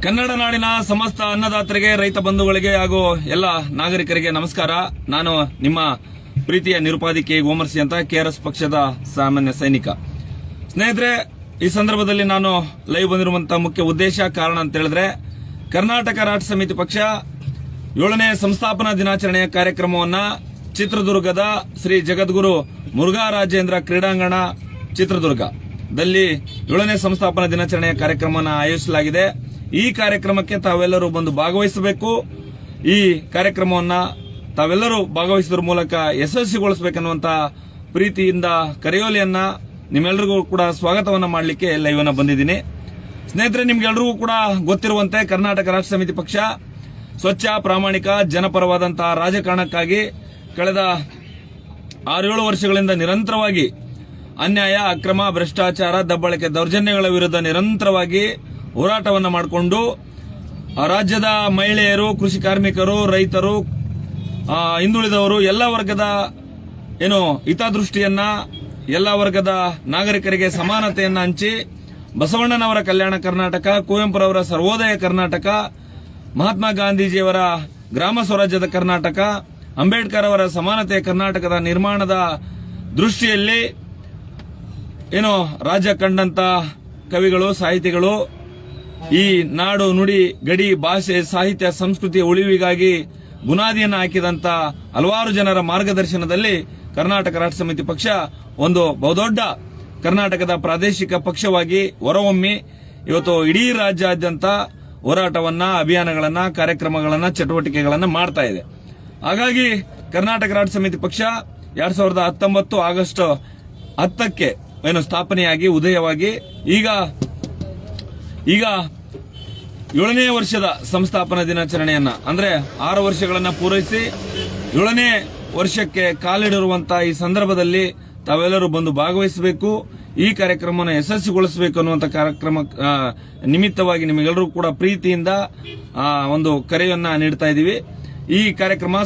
ಕನ್ನಡ ನಾಡಿನ ಸಮಸ್ತ ಅನ್ನದಾತರಿಗೆ, ರೈತ ಬಂಧುಗಳಿಗೆ ಹಾಗೂ ಎಲ್ಲ ನಾಗರಿಕರಿಗೆ ನಮಸ್ಕಾರ. ನಾನು ನಿಮ್ಮ ಪ್ರೀತಿಯ ನಿರುಪಾಧಿಕೆ ಗೋಮರ್ಸಿ ಅಂತ, ಕೆಆರ್ಎಸ್ ಪಕ್ಷದ ಸಾಮಾನ್ಯ ಸೈನಿಕ. ಸ್ನೇಹಿತರೆ, ಈ ಸಂದರ್ಭದಲ್ಲಿ ನಾನು ಲೈವ್ ಬಂದಿರುವಂತಹ ಮುಖ್ಯ ಉದ್ದೇಶ, ಕಾರಣ ಅಂತ ಹೇಳಿದ್ರೆ, ಕರ್ನಾಟಕ ರಾಷ್ಟ್ರ ಸಮಿತಿ ಪಕ್ಷ 7ನೇ ಸಂಸ್ಥಾಪನಾ ದಿನಾಚರಣೆಯ ಕಾರ್ಯಕ್ರಮವನ್ನ ಚಿತ್ರದುರ್ಗದ ಶ್ರೀ ಜಗದ್ಗುರು ಮುರುಘಾ ರಾಜೇಂದ್ರ ಕ್ರೀಡಾಂಗಣ ಚಿತ್ರದುರ್ಗದಲ್ಲಿ 7ನೇ ಸಂಸ್ಥಾಪನಾ ದಿನಾಚರಣೆಯ ಕಾರ್ಯಕ್ರಮವನ್ನು ಆಯೋಜಿಸಲಾಗಿದೆ. ಈ ಕಾರ್ಯಕ್ರಮಕ್ಕೆ ತಾವೆಲ್ಲರೂ ಬಂದು ಭಾಗವಹಿಸಬೇಕು. ಈ ಕಾರ್ಯಕ್ರಮವನ್ನ ತಾವೆಲ್ಲರೂ ಭಾಗವಹಿಸುವ ಮೂಲಕ ಯಶಸ್ವಿಗೊಳಿಸಬೇಕನ್ನುವಂತ ಪ್ರೀತಿಯಿಂದ ಕರೆಯೋಲಿಯನ್ನ ನಿಮ್ಮೆಲ್ಲರಿಗೂ ಕೂಡ ಸ್ವಾಗತವನ್ನ ಮಾಡಲಿಕ್ಕೆ ಲೈವ್ ಅನ್ನ ಬಂದಿದ್ದೀನಿ. ಸ್ನೇಹಿತರೆ, ನಿಮ್ಗೆಲ್ಲರಿಗೂ ಕೂಡ ಗೊತ್ತಿರುವಂತೆ ಕರ್ನಾಟಕ ರಾಷ್ಟ್ರ ಸಮಿತಿ ಪಕ್ಷ ಸ್ವಚ್ಛ, ಪ್ರಾಮಾಣಿಕ, ಜನಪರವಾದಂತಹ ರಾಜಕಾರಣಕ್ಕಾಗಿ ಕಳೆದ 6-7 ವರ್ಷಗಳಿಂದ ನಿರಂತರವಾಗಿ ಅನ್ಯಾಯ, ಅಕ್ರಮ, ಭ್ರಷ್ಟಾಚಾರ, ದಬ್ಬಾಳಿಕೆ, ದೌರ್ಜನ್ಯಗಳ ವಿರುದ್ಧ ನಿರಂತರವಾಗಿ ಹೋರಾಟವನ್ನು ಮಾಡಿಕೊಂಡು ರಾಜ್ಯದ ಮಹಿಳೆಯರು, ಕೃಷಿ ಕಾರ್ಮಿಕರು, ರೈತರು, ಹಿಂದುಳಿದವರು, ಎಲ್ಲ ವರ್ಗದ ಹಿತದೃಷ್ಟಿಯನ್ನ, ಎಲ್ಲ ವರ್ಗದ ನಾಗರಿಕರಿಗೆ ಸಮಾನತೆಯನ್ನ ಹಂಚಿ ಬಸವಣ್ಣನವರ ಕಲ್ಯಾಣ ಕರ್ನಾಟಕ, ಕುವೆಂಪುರವರ ಸರ್ವೋದಯ ಕರ್ನಾಟಕ, ಮಹಾತ್ಮ ಗಾಂಧೀಜಿಯವರ ಗ್ರಾಮ ಸ್ವರಾಜ್ಯದ ಕರ್ನಾಟಕ, ಅಂಬೇಡ್ಕರ್ ಅವರ ಸಮಾನತೆಯ ಕರ್ನಾಟಕದ ನಿರ್ಮಾಣದ ದೃಷ್ಟಿಯಲ್ಲಿ ರಾಜ್ಯ ಕಂಡಂತ ಕವಿಗಳು, ಸಾಹಿತಿಗಳು ಈ ನಾಡು, ನುಡಿ, ಗಡಿ, ಭಾಷೆ, ಸಾಹಿತ್ಯ, ಸಂಸ್ಕೃತಿಯ ಉಳಿವಿಗಾಗಿ ಬುನಾದಿಯನ್ನು ಹಾಕಿದಂತ ಹಲವಾರು ಜನರ ಮಾರ್ಗದರ್ಶನದಲ್ಲಿ ಕರ್ನಾಟಕ ರಾಷ್ಟ್ರ ಸಮಿತಿ ಪಕ್ಷ ಒಂದು ಬಹುದೊಡ್ಡ ಕರ್ನಾಟಕದ ಪ್ರಾದೇಶಿಕ ಪಕ್ಷವಾಗಿ ಹೊರಹೊಮ್ಮಿ ಇವತ್ತು ಇಡೀ ರಾಜ್ಯಾದ್ಯಂತ ಹೋರಾಟವನ್ನ, ಅಭಿಯಾನಗಳನ್ನ, ಕಾರ್ಯಕ್ರಮಗಳನ್ನ, ಚಟುವಟಿಕೆಗಳನ್ನ ಮಾಡ್ತಾ ಇದೆ. ಹಾಗಾಗಿ ಕರ್ನಾಟಕ ರಾಷ್ಟ್ರ ಸಮಿತಿ ಪಕ್ಷ 2019 ಆಗಸ್ಟ್ 10ಕ್ಕೆ ಸ್ಥಾಪನೆಯಾಗಿ ಉದಯವಾಗಿ ಈಗ 7ನೇ ವರ್ಷದ ಸಂಸ್ಥಾಪನಾ ದಿನಾಚರಣೆಯನ್ನ, ಅಂದ್ರೆ 6 ವರ್ಷಗಳನ್ನ ಪೂರೈಸಿ 7ನೇ ವರ್ಷಕ್ಕೆ ಕಾಲಿಡಿರುವಂತಹ ಈ ಸಂದರ್ಭದಲ್ಲಿ ತಾವೆಲ್ಲರೂ ಬಂದು ಭಾಗವಹಿಸಬೇಕು. ಈ ಕಾರ್ಯಕ್ರಮವನ್ನು ಯಶಸ್ವಿಗೊಳಿಸಬೇಕು ಅನ್ನುವಂಥ ಕಾರ್ಯಕ್ರಮ ನಿಮಿತ್ತವಾಗಿ ನಿಮಗೆಲ್ಲರೂ ಕೂಡ ಪ್ರೀತಿಯಿಂದ ಒಂದು ಕರೆಯನ್ನ ನೀಡ್ತಾ ಇದ್ದೀವಿ. ಈ ಕಾರ್ಯಕ್ರಮ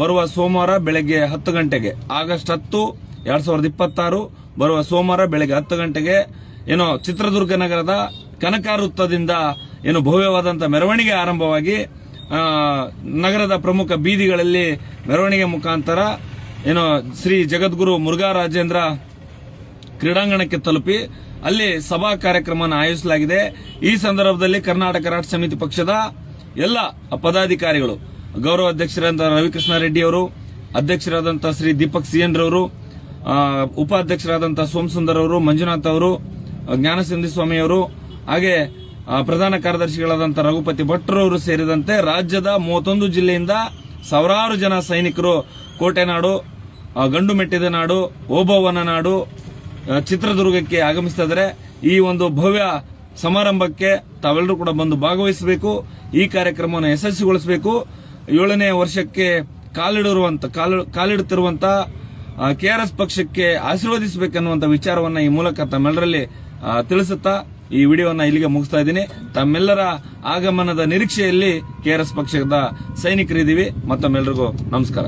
ಬರುವ ಸೋಮವಾರ ಬೆಳಗ್ಗೆ 10 ಗಂಟೆಗೆ, ಆಗಸ್ಟ್ 10, 2026 ಬರುವ ಸೋಮವಾರ ಬೆಳಗ್ಗೆ 10 ಗಂಟೆಗೆ ಚಿತ್ರದುರ್ಗ ನಗರದ ಕನಕ ವೃತ್ತದಿಂದ ಭವ್ಯವಾದಂತಹ ಮೆರವಣಿಗೆ ಆರಂಭವಾಗಿ ನಗರದ ಪ್ರಮುಖ ಬೀದಿಗಳಲ್ಲಿ ಮೆರವಣಿಗೆ ಮುಖಾಂತರ ಶ್ರೀ ಜಗದ್ಗುರು ಮುರುಘಾ ರಾಜೇಂದ್ರ ಕ್ರೀಡಾಂಗಣಕ್ಕೆ ತಲುಪಿ ಅಲ್ಲಿ ಸಭಾ ಕಾರ್ಯಕ್ರಮವನ್ನು ಆಯೋಜಿಸಲಾಗಿದೆ. ಈ ಸಂದರ್ಭದಲ್ಲಿ ಕರ್ನಾಟಕ ರಾಷ್ಟ್ರ ಸಮಿತಿ ಪಕ್ಷದ ಎಲ್ಲ ಪದಾಧಿಕಾರಿಗಳು, ಗೌರವ ಅಧ್ಯಕ್ಷರಾದಂತಹ ರವಿಕೃಷ್ಣ ರೆಡ್ಡಿ ಅವರು, ಅಧ್ಯಕ್ಷರಾದಂತಹ ಶ್ರೀ ದೀಪಕ್ ಸಿಎನ್ ರವರು, ಉಪಾಧ್ಯಕ್ಷರಾದಂತಹ ಸೋಮಸುಂದರ್ ಅವರು, ಮಂಜುನಾಥ್ ಅವರು, ಜ್ಞಾನಸಿಂಧಿ ಸ್ವಾಮಿ ಅವರು, ಹಾಗೆ ಪ್ರಧಾನ ಕಾರ್ಯದರ್ಶಿಗಳಾದಂತಹ ರಘುಪತಿ ಭಟ್ರವರು ಸೇರಿದಂತೆ ರಾಜ್ಯದ 31 ಜಿಲ್ಲೆಯಿಂದ ಸಾವಿರಾರು ಜನ ಸೈನಿಕರು ಕೋಟೆನಾಡು, ಗಂಡು ಮೆಟ್ಟಿದ ನಾಡು, ಓಬವ್ವನ ನಾಡು, ಚಿತ್ರದುರ್ಗಕ್ಕೆ ಆಗಮಿಸಿದರೆ ಈ ಒಂದು ಭವ್ಯ ಸಮಾರಂಭಕ್ಕೆ ತಾವೆಲ್ಲರೂ ಕೂಡ ಬಂದು ಭಾಗವಹಿಸಬೇಕು. ಈ ಕಾರ್ಯಕ್ರಮವನ್ನು ಯಶಸ್ವಿಗೊಳಿಸಬೇಕು. 7ನೇ ವರ್ಷಕ್ಕೆ ಕಾಲಿಡುತ್ತಿರುವಂತಹ ಕೆಆರ್ಎಸ್ ಪಕ್ಷಕ್ಕೆ ಆಶೀರ್ವದಿಸಬೇಕನ್ನುವಂತ ವಿಚಾರವನ್ನ ಈ ಮೂಲಕ ತಮ್ಮೆಲ್ಲರಲ್ಲಿ ತಿಳಿಸುತ್ತಾ ಈ ವಿಡಿಯೋವನ್ನ ಇಲ್ಲಿಗೆ ಮುಗಿಸ್ತಾ ಇದ್ದೀನಿ. ತಮ್ಮೆಲ್ಲರ ಆಗಮನದ ನಿರೀಕ್ಷೆಯಲ್ಲಿ ಕೆಆರ್ಎಸ್ ಪಕ್ಷದ ಸೈನಿಕರಿದ್ದೀವಿ. ಮತ್ತೊಮ್ಮೆಲ್ಲರಿಗೂ ನಮಸ್ಕಾರ.